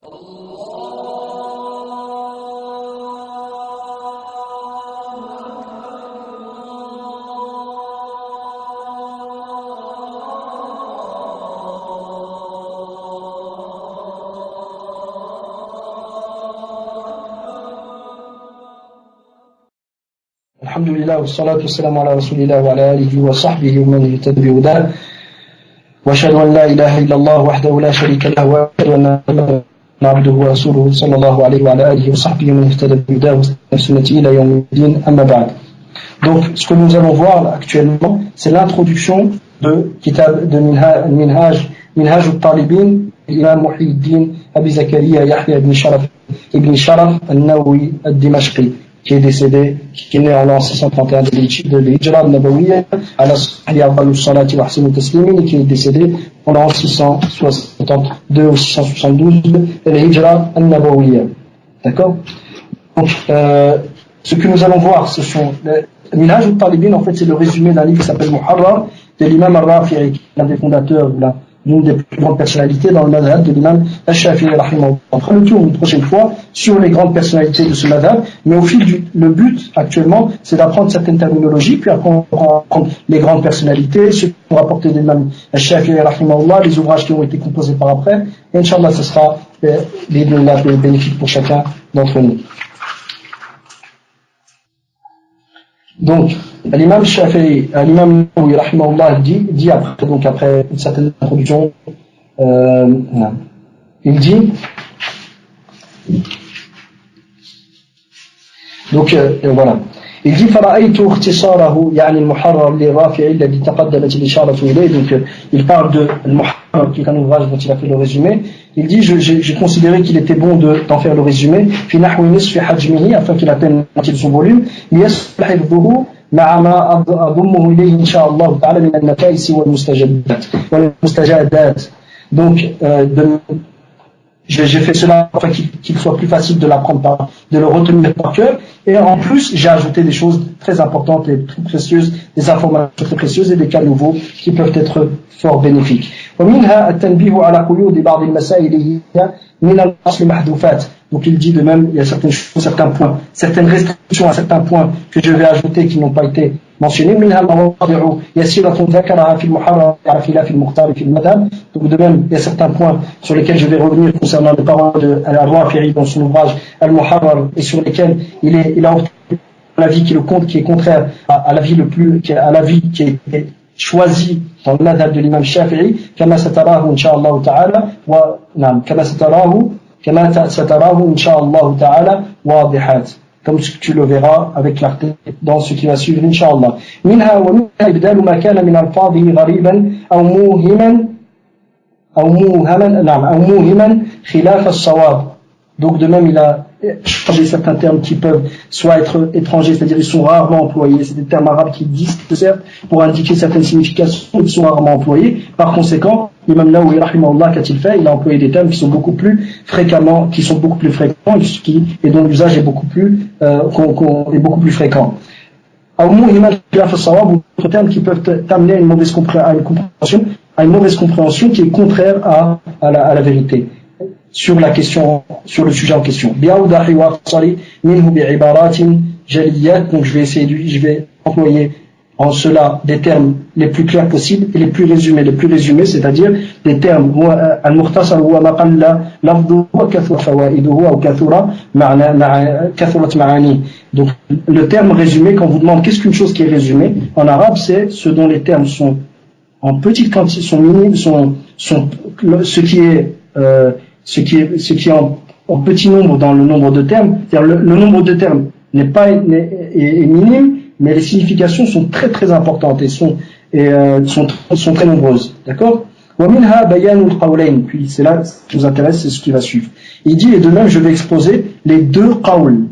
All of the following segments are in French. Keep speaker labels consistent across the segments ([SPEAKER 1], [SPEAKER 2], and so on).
[SPEAKER 1] Alhamdulillah, wassalatu wassalamu ala rasulillah wa ala alihi wa sahbihi wa man ihtada bihudah. Wa ashhadu an la ilaha illallah wahdahu la sharika lahu wa ashhadu anna Muhammadan abduhu wa rasuluhu sallallahu alayhi wa ala alihi wa sahbihi wa man ihtada bihudah wa sunnati ila yawmiddin amma ba'd. Donc, ce que nous allons voir actuellement, c'est l'introduction de Kitab de Minhaj al-Talibin, l'imam Muhyiddin Abi Zakaria Yahya ibn Sharaf al-Nawawi al-Dimashqi, qui est décédé, qui est né en l'an 631 de l'Hijra al-Nabawiyya, à la salati wa ahsanu taslimin, et qui est décédé en l'an 662 ou 672 de l'Hijra al-Nabawiyya. D'accord? Donc, ce que nous allons voir, ce sont Minhaj al-Talibin, en fait, c'est le résumé d'un livre qui s'appelle Muharrar, de l'imam al-Rafi'i, qui est l'un des fondateurs, l'une des plus grandes personnalités dans le madhab de l'imam al-Shafi'i rahimahullah. On fera le tour une prochaine fois sur les grandes personnalités de ce madhab, mais au fil le but actuellement, c'est d'apprendre certaines terminologies, puis après on va apprendre les grandes personnalités, ce qu'on va rapporter de l'imam al-Shafi'i rahimahullah, les ouvrages qui ont été composés par après, et Inch'Allah, ce sera bénéfique pour chacun d'entre nous. Donc, l'imam Shafi'i, l'imam Nawawi rahimahullah dit après, donc après une certaine introduction, il dit, donc voilà, il dit فرأيت اختصاره يعني المحرر للرافعي الذي تقدمت الإشارة إليه. Donc il parle de Muharrar, qui est un ouvrage dont il a fait le résumé. Il dit j'ai considéré qu'il était bon d'en faire le résumé في نحو نصف حجمه, afin qu'il atteigne de son volume, ليصلح حفظه مع ما أضمه إليه إن شاء الله تعالى من النفائس والمستجدات. Donc j'ai fait cela afin qu'il soit plus facile de l'apprendre, de le retenir par cœur, et en plus j'ai ajouté des choses très importantes et très précieuses, des informations très précieuses et des cas nouveaux qui peuvent être fort bénéfiques. ومنها التنبيه على قيود بعض المسائل من الأصل محذوفات. Donc il dit de même, il y a certaines choses, certains points, certaines restrictions à certains points que je vais ajouter qui n'ont pas été mentionnés. منها المواضع يسيرة ذكرها في المحرر على خلاف المختار في المذهب. Donc de même, il y a certains points sur lesquels je vais revenir concernant les paroles de Al-Rafi'i dans son ouvrage Al-Muharrar, et sur lesquels il a obtenu l'avis qui est contraire à l'avis qui est choisi dans le madhab de l'imam Shafi'i, كما ستراه إن شاء الله تعالى كما ستراه إن شاء الله تعالى واضحات, comme tu le verras avec clarté dans ce qui va suivre Inch'Allah. منها ومنها إبدال ما كان من ألفاظه غريبا أو موهما خلاف الصواب. Donc de même, il a changé certains termes qui peuvent soit être étrangers, c'est-à-dire ils sont rarement employés. C'est des termes arabes qui servent pour indiquer certaines significations qui sont rarement employées. Par conséquent, l'imam Nawawi rahimahullah, qu'a-t-il fait? Il a employé des termes qui sont beaucoup plus fréquents, et dont l'usage est beaucoup plus fréquent. Ou d'autres termes qui peuvent t'amener à une mauvaise compréhension qui est contraire à la vérité sur la question, sur le sujet en question. Donc je vais employer en cela des termes les plus clairs possibles et les plus résumés, c'est-à-dire des termes al-mukhtasar huwa ma qalla lafdhuhu wa kathura fawaiduhu aw kathurat ma'ani. Donc le terme résumé, quand on vous demande qu'est-ce qu'une chose qui est résumée en arabe, c'est ce dont les termes sont en petite quantité, sont minimes, ce qui est en petit nombre dans le nombre de termes, c'est-à-dire le nombre de termes est minime, mais les significations sont très très importantes et sont très nombreuses. D'accord? Puis c'est là ce qui nous intéresse, c'est ce qui va suivre. Il dit, et de même je vais exposer les deux qawls,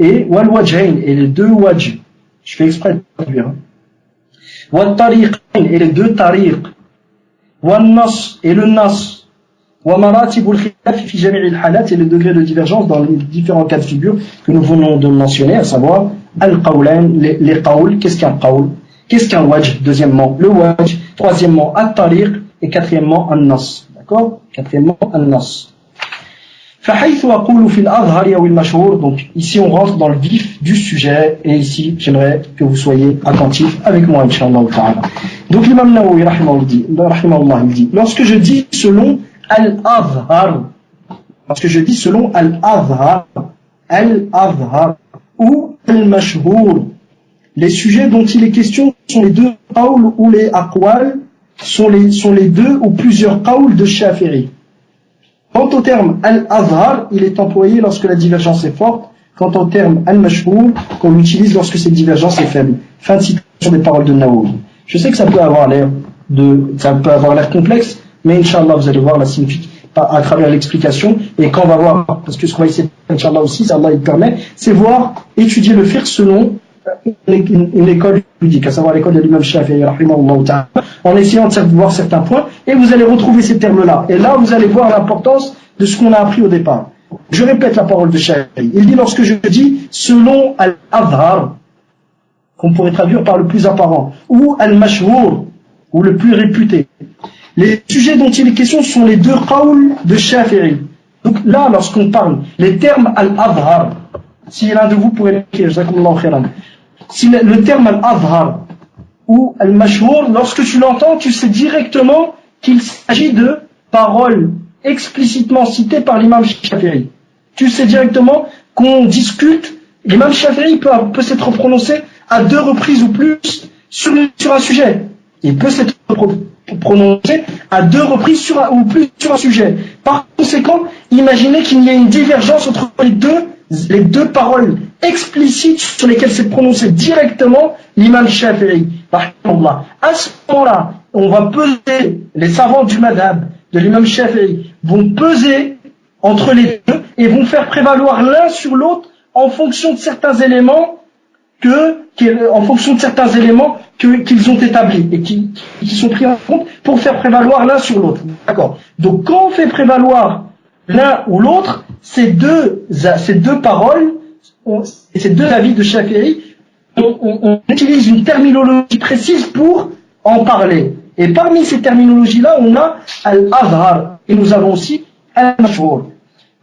[SPEAKER 1] et wal wajhain, et les deux wajh. Je fais exprès de traduire. Wal tariqain, et les deux tariq. Wal nas, et le nas. ومراتب الخلاف في جميع الحالات, et les degrés de divergence dans les différents cas de figure que nous venons de mentionner, à savoir al-qawlain, les qawls. Qu'est-ce qu'un qawl? Qu'est-ce qu'un wajh? Deuxièmement le wajh, troisièmement at-tariq, et quatrièmement an-nas. D'accord? Quatrièmement, al-nas. فحيث أقول في الأظهر أو المشهور. Donc ici on rentre dans le vif du sujet et ici j'aimerais que vous soyez attentifs avec moi inchallah ta'ala. Donc l'imam Nawawi rahimahullah il dit lorsque je dis selon al-azhar, al-azhar ou al-mashhur, les sujets dont il est question sont les deux qawls ou les aqwal, sont les deux ou plusieurs qawls de Shafi'i. Quant au terme al-azhar, il est employé lorsque la divergence est forte. Quant au terme al-mashhur, qu'on l'utilise lorsque cette divergence est faible. Fin de citation des paroles de Nawawi. Je sais que ça peut avoir l'air complexe, mais Inch'Allah, vous allez voir la signification à travers l'explication. Et quand on va voir, parce que ce qu'on va essayer, Inch'Allah aussi, si Allah il permet, c'est voir, étudier le fiqh selon une école juridique, à savoir l'école de l'imam Shafi'i, en essayant de voir certains points, et vous allez retrouver ces termes-là. Et là, vous allez voir l'importance de ce qu'on a appris au départ. Je répète la parole de Shafi'i. Il dit, lorsque je dis selon al-azhar, qu'on pourrait traduire par le plus apparent, ou al-mashhur, ou le plus réputé, les sujets dont il est question sont les deux qawls de Shafi'i. Donc là, lorsqu'on parle, les termes al-azhar, si l'un de vous pourrait l'écrire, jazakumullahu khairan. Si le terme al-azhar ou al-mashhur, lorsque tu l'entends, tu sais directement qu'il s'agit de paroles explicitement citées par l'imam Shafi'i. Tu sais directement qu'on discute, l'imam Shafi'i peut s'être prononcé à 2 reprises ou plus sur un sujet. Il peut s'être prononcé à 2 reprises ou plus sur un sujet. Par conséquent, imaginez qu'il y ait une divergence entre les deux paroles explicites sur lesquelles s'est prononcé directement l'imam Shafi'i. À ce moment-là, on va peser, les savants du madhab de l'imam Shafi'i vont peser entre les deux et vont faire prévaloir l'un sur l'autre en fonction de certains éléments qu'ils ont établis et qui sont pris en compte pour faire prévaloir l'un sur l'autre. D'accord. Donc quand on fait prévaloir l'un ou l'autre, ces deux paroles, ces deux avis de Shafi'i, on utilise une terminologie précise pour en parler. Et parmi ces terminologies-là, on a al-azhar et nous avons aussi al-mashhur.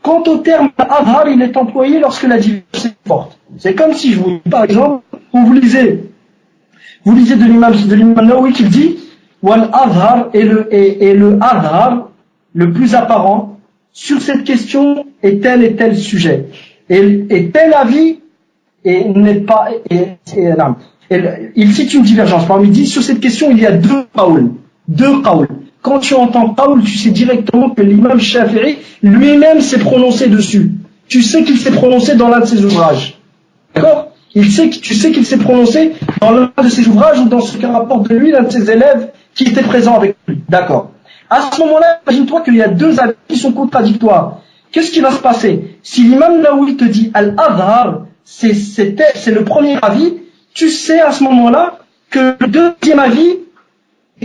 [SPEAKER 1] Quant au terme al-azhar, il est employé lorsque la divergence est forte. C'est comme si je vous dis, par exemple, vous lisez de l'imam Nawawi qui dit wal-azhar et le azhar, le plus apparent, sur cette question est tel sujet. Et tel avis n'est pas. Il cite une divergence. Parmi dit sur cette question, il y a 2 qawls. 2 qawls. Quand tu entends qawl, tu sais directement que l'imam Shafi'i lui-même s'est prononcé dessus. Tu sais qu'il s'est prononcé dans l'un de ses ouvrages. D'accord? Tu sais qu'il s'est prononcé dans l'un de ses ouvrages ou dans ce qu'un rapporte de lui, l'un de ses élèves qui était présent avec lui. D'accord. À ce moment-là, imagine-toi qu'il y a 2 avis qui sont contradictoires. Qu'est-ce qui va se passer? Si l'imam Nawawi te dit al-azhar, c'est le premier avis, tu sais à ce moment-là que le deuxième avis,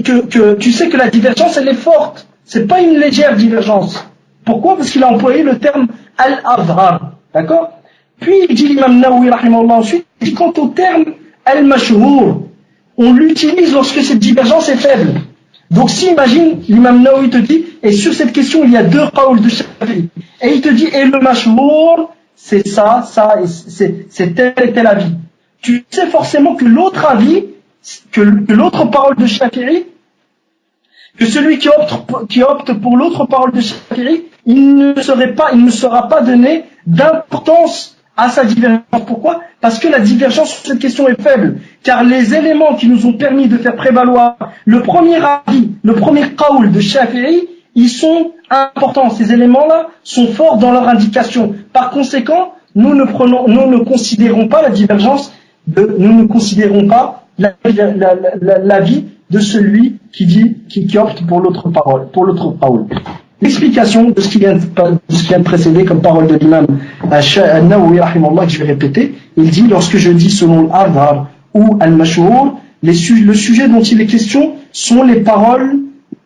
[SPEAKER 1] que tu sais que la divergence elle est forte. C'est pas une légère divergence. Pourquoi? Parce qu'il a employé le terme al-azhar. D'accord? Puis il dit l'imam Nawawi rahimahullah ensuite, il dit quant au terme al-mashhur, on l'utilise lorsque cette divergence est faible. Donc si imagine, l'imam Nawawi te dit, et sur cette question il y a 2 qawls de Shafi'i, et il te dit, et le mashhur, c'est ça, et c'est tel et tel avis. Tu sais forcément que l'autre avis, que l'autre parole de Shafi'i, que celui qui opte pour l'autre parole de Shafi'i, il ne sera pas donné d'importance à sa divergence. Pourquoi? Parce que la divergence sur cette question est faible. Car les éléments qui nous ont permis de faire prévaloir le premier avis, le premier qawl de Shafi'i, ils sont importants. Ces éléments-là sont forts dans leur indication. Par conséquent, nous ne considérons pas la divergence, nous ne considérons pas l'avis de celui qui opte pour l'autre parole, pour l'autre qawl. L'explication de ce qui vient de précéder comme parole de l'imam Nawawi rahimahullah, que je vais répéter, il dit lorsque je dis selon al-azhar ou al-mashhur, le sujet dont il est question sont les paroles,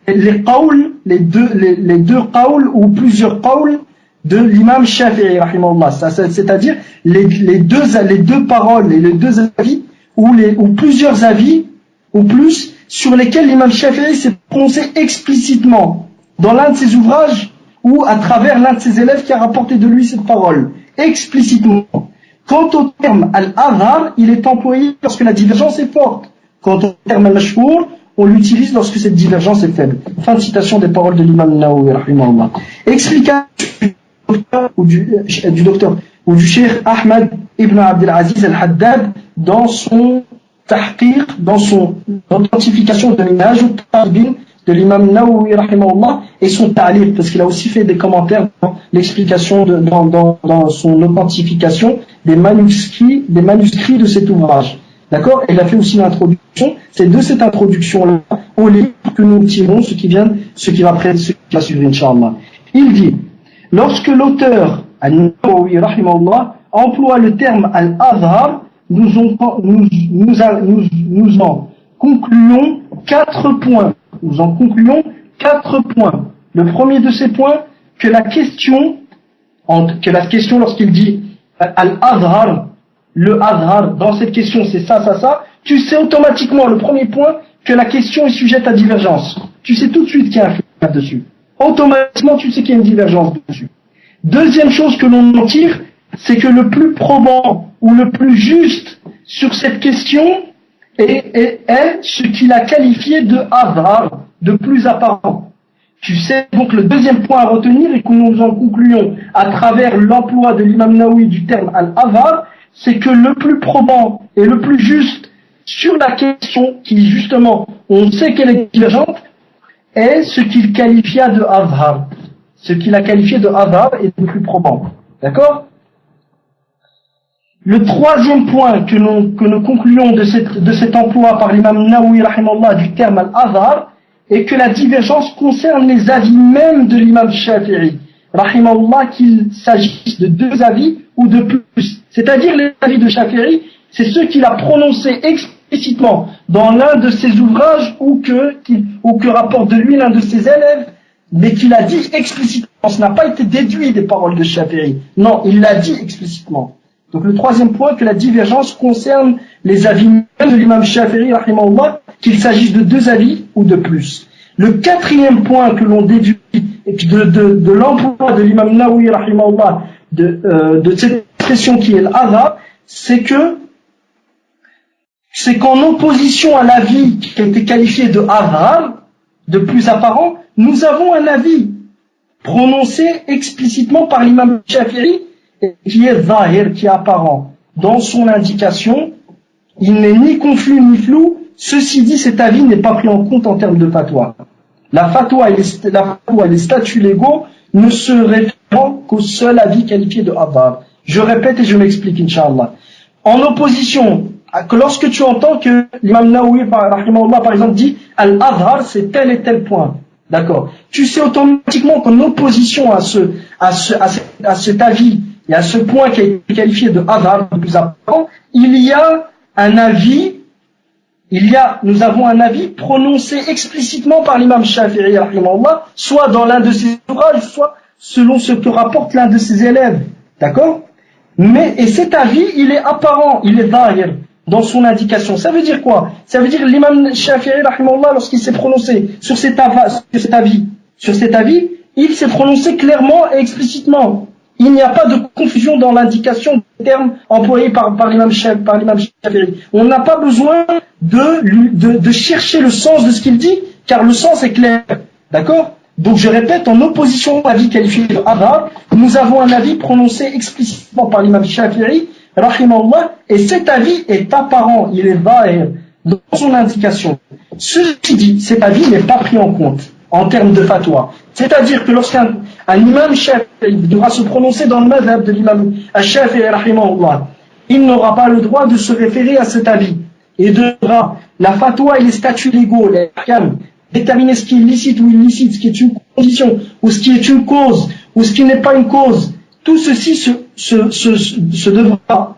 [SPEAKER 1] les qawls, les deux qawls ou plusieurs qawls de l'imam Shafi'i rahimahullah, c'est-à-dire les deux paroles et les 2 avis ou plusieurs avis ou plus sur lesquels l'imam Shafi'i s'est prononcé explicitement. dans l'un de ses ouvrages ou à travers l'un de ses élèves qui a rapporté de lui cette parole, explicitement. Quant au terme al-azhar, il est employé lorsque la divergence est forte. Quant au terme al-mashhour, on l'utilise lorsque cette divergence est faible. Fin de citation des paroles de l'imam Nawawi, rahimahullah. Explication du docteur ou du cheikh Ahmad ibn Abdelaziz al-Haddad dans son tahqiq, dans son authentification de l'image ou tarbin de l'imam Nawawi, rahimahullah, et son ta'liq, parce qu'il a aussi fait des commentaires dans l'explication, dans son authentification des manuscrits de cet ouvrage. D'accord? Et il a fait aussi l'introduction. C'est de cette introduction-là au livre que nous tirons ce qui va suivre, Inch'Allah. Il dit, lorsque l'auteur, al-Nawawi, rahimahullah, emploie le terme al-azhar, nous en concluons 4 points. Nous en concluons 4 points. Le premier de ces points, que la question lorsqu'il dit al-azhar, le azhar, dans cette question c'est ça, tu sais automatiquement, le premier point, que la question est sujette à divergence. Tu sais tout de suite qu'il y a un khilaf dessus. Automatiquement, tu sais qu'il y a une divergence dessus. Deuxième chose que l'on en tire, c'est que le plus probant ou le plus juste sur cette question est ce qu'il a qualifié de azhar, de plus apparent. Tu sais donc le deuxième point à retenir et que nous en concluons à travers l'emploi de l'imam Nawawi du terme al-azhar, c'est que le plus probant et le plus juste sur la question qui justement on sait qu'elle est divergente est ce qu'il qualifia de azhar. Ce qu'il a qualifié de azhar est le plus probant. D'accord? Le troisième point que nous concluons de cet emploi par l'imam Nawawi rahimahullah du terme al-azhar est que la divergence concerne les avis même de l'imam Shafi'i rahimahullah, qu'il s'agisse de 2 avis ou de plus. C'est-à-dire les avis de Shafi'i, c'est ceux qu'il a prononcés explicitement dans l'un de ses ouvrages ou que rapporte de lui l'un de ses élèves, mais qu'il a dit explicitement. Ce n'a pas été déduit des paroles de Shafi'i. Non, il l'a dit explicitement. Donc le troisième point, que la divergence concerne les avis même de l'imam Shafi'i, rahimahullah, qu'il s'agisse de 2 avis ou de plus. Le quatrième point que l'on déduit de l'emploi de l'imam Nawawi, rahimahullah, de cette expression qui est l'azhar, c'est qu'en opposition à l'avis qui a été qualifié de azhar, de plus apparent, nous avons un avis prononcé explicitement par l'imam Shafi'i, qui est zahir, qui est apparent. Dans son indication, il n'est ni confus ni flou. Ceci dit, cet avis n'est pas pris en compte en termes de fatwa. La fatwa et les statuts légaux ne se réfèrent qu'au seul avis qualifié de azhar. Je répète et je m'explique, Inch'Allah. En opposition, que lorsque tu entends que l'imam Nawawi, rahimahullah, par exemple, dit al-azhar, c'est tel et tel point. D'accord. Tu sais automatiquement qu'en opposition à cet avis et à ce point qui a été qualifié de azhar, le plus apparent, nous avons un avis prononcé explicitement par l'imam Shafi'i, rahimahullah, soit dans l'un de ses ouvrages, soit selon ce que rapporte l'un de ses élèves. D'accord? Et cet avis, il est apparent, il est zahir dans son indication. Ça veut dire quoi? Ça veut dire l'imam Shafi'i, rahimahullah, lorsqu'il s'est prononcé sur cet avis, il s'est prononcé clairement et explicitement. Il n'y a pas de confusion dans l'indication des termes employés par l'imam Shafi'i. On n'a pas besoin de chercher le sens de ce qu'il dit, car le sens est clair. D'accord? Donc je répète, en opposition à l'avis qualifié de azhar, nous avons un avis prononcé explicitement par l'imam Shafi'i, rahimahullah, et cet avis est apparent, il est zahir dans son indication. Ceci dit, cet avis n'est pas pris en compte en termes de fatwa. C'est-à-dire que lorsqu'un imam Shafi'i devra se prononcer dans le madhab de l'imam Shafi'i, rahimahullah, il n'aura pas le droit de se référer à cet avis. Et devra, la fatwa et les statuts légaux, les ahkam, déterminer ce qui est licite ou illicite, ce qui est une condition, ou ce qui est une cause, ou ce qui n'est pas une cause. Tout ceci devra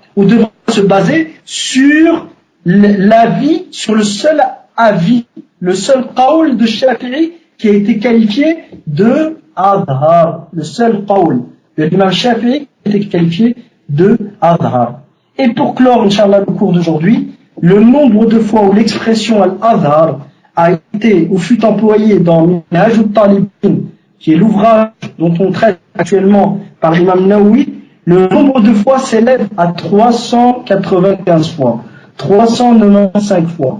[SPEAKER 1] se baser sur l'avis, sur le seul avis, le seul qawl de Shafi'i qui a été qualifié de azhar. Le seul qawl de l'imam Shafi'i qui a été qualifié de azhar. Et pour clore, Inch'Allah, le cours d'aujourd'hui, le nombre de fois où l'expression al-azhar a été été ou fut employé dans Minhaj al-Talibin, qui est l'ouvrage dont on traite actuellement par l'imam Nawawi, le nombre de fois s'élève à 395 fois. 395 fois.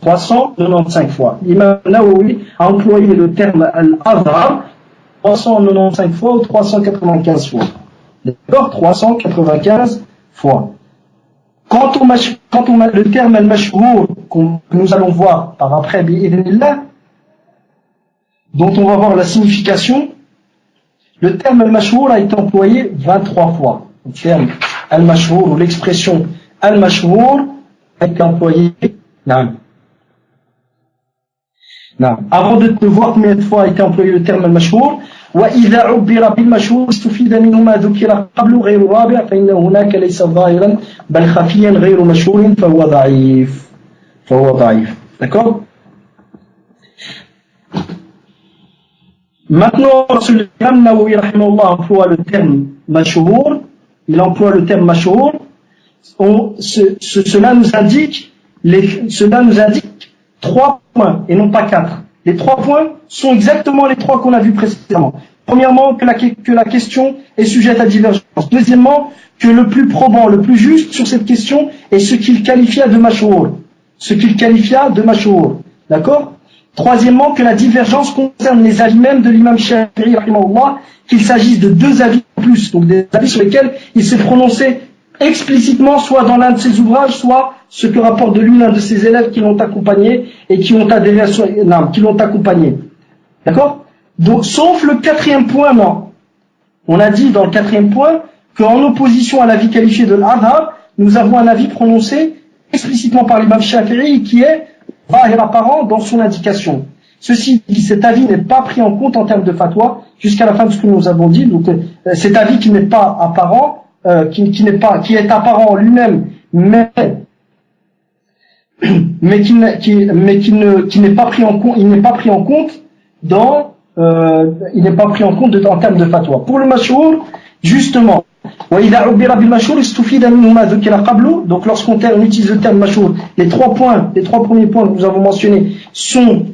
[SPEAKER 1] 395 fois. L'imam Nawawi a employé le terme al-Azhar 395 fois ou 395 fois. D'accord? 395 fois. Quant au le terme al-mashhour que nous allons voir par après bi'idhnillah, dont on va voir la signification, le terme al-mashhour a été employé 23 fois. Le terme al-mashhour ou l'expression al-mashhour a été employé. Avant de voir combien de fois a été employé le terme al-mashhour, وإذا عبر بالمشهور استفيد منه ما ذكر قبل غير رابع فإن هناك ليس ظاهرا بل خفيا غير مشهور فهو ضعيف. D'accord? Maintenant, l'imam Nawawi rahimahullah emploie le terme mashhour. Il emploie le terme mashhour. Cela nous indique 3 points et non pas 4. Les 3 points sont exactement les 3 qu'on a vus précédemment. Premièrement, que la question est sujette à divergence. Deuxièmement, que le plus probant, le plus juste sur cette question est ce qu'il qualifia de mashhour. D'accord? Troisièmement, que la divergence concerne les avis même de l'imam Shafi'i, qu'il s'agisse de 2 avis en plus, donc des avis sur lesquels il s'est prononcé explicitement, soit dans l'un de ses ouvrages, soit ce que rapporte de lui l'un de ses élèves qui l'ont accompagné et qui l'ont accompagné. D'accord? Donc, sauf le 4e point, non. On a dit dans le 4e point qu'en opposition à l'avis qualifié de l'Adhar, nous avons un avis prononcé explicitement par l'imam Shafi'i qui est zahir apparent dans son indication. Ceci dit, cet avis n'est pas pris en compte en termes de fatwa jusqu'à la fin de ce que nous avons dit. Donc, cet avis qui n'est pas apparent, qui est apparent en lui-même, mais qui n'est pas pris en compte, il n'est pas pris en compte en termes de fatwa. Pour le mashhour, justement, donc lorsqu'on utilise le terme mashhour, les 3 premiers points que nous avons mentionnés sont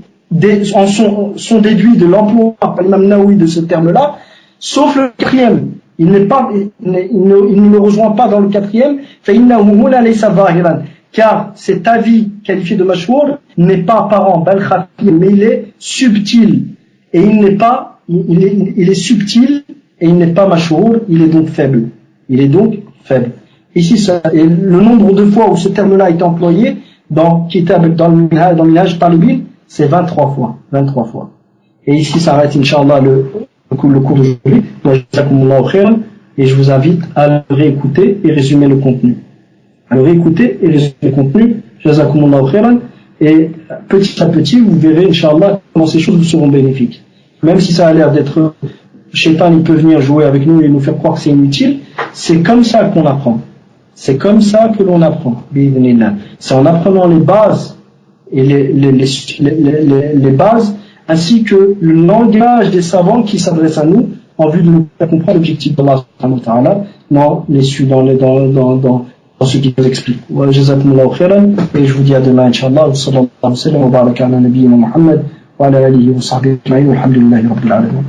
[SPEAKER 1] déduits de l'emploi par l'imam Nawawi de ce terme-là, sauf le 4e. Il ne le rejoint pas dans le 4e, car cet avis qualifié de mashhour n'est pas apparent, mais il est subtil. Et il est subtil et il n'est pas mashhour, il est donc faible. Ici, et le nombre de fois où ce terme-là est employé dans le Minhaj Talibin, c'est 23 fois. Et ici s'arrête, Inch'Allah, le cours d'aujourd'hui. Et je vous invite à le réécouter et résumer le contenu. Jazakumullahu khairan. Et petit à petit, vous verrez, Inch'Allah, comment ces choses vous seront bénéfiques. Même si ça a l'air d'être, Shaitan, il peut venir jouer avec nous et nous faire croire que c'est inutile, c'est comme ça qu'on apprend. C'est comme ça que l'on apprend. C'est en apprenant les bases et les bases, ainsi que le langage des savants qui s'adressent à nous en vue de nous faire comprendre l'objectif d'Allah dans ce qui nous explique. Jazakumullahu khairan, et je vous dis à demain, Inch'Allah, wa sallallahu alayhi wa sallam wa baraka ala nabiyyina Muhammad wa ala alihi wa sahbihi ajma'in, walhamdulillahi rabbil alamin.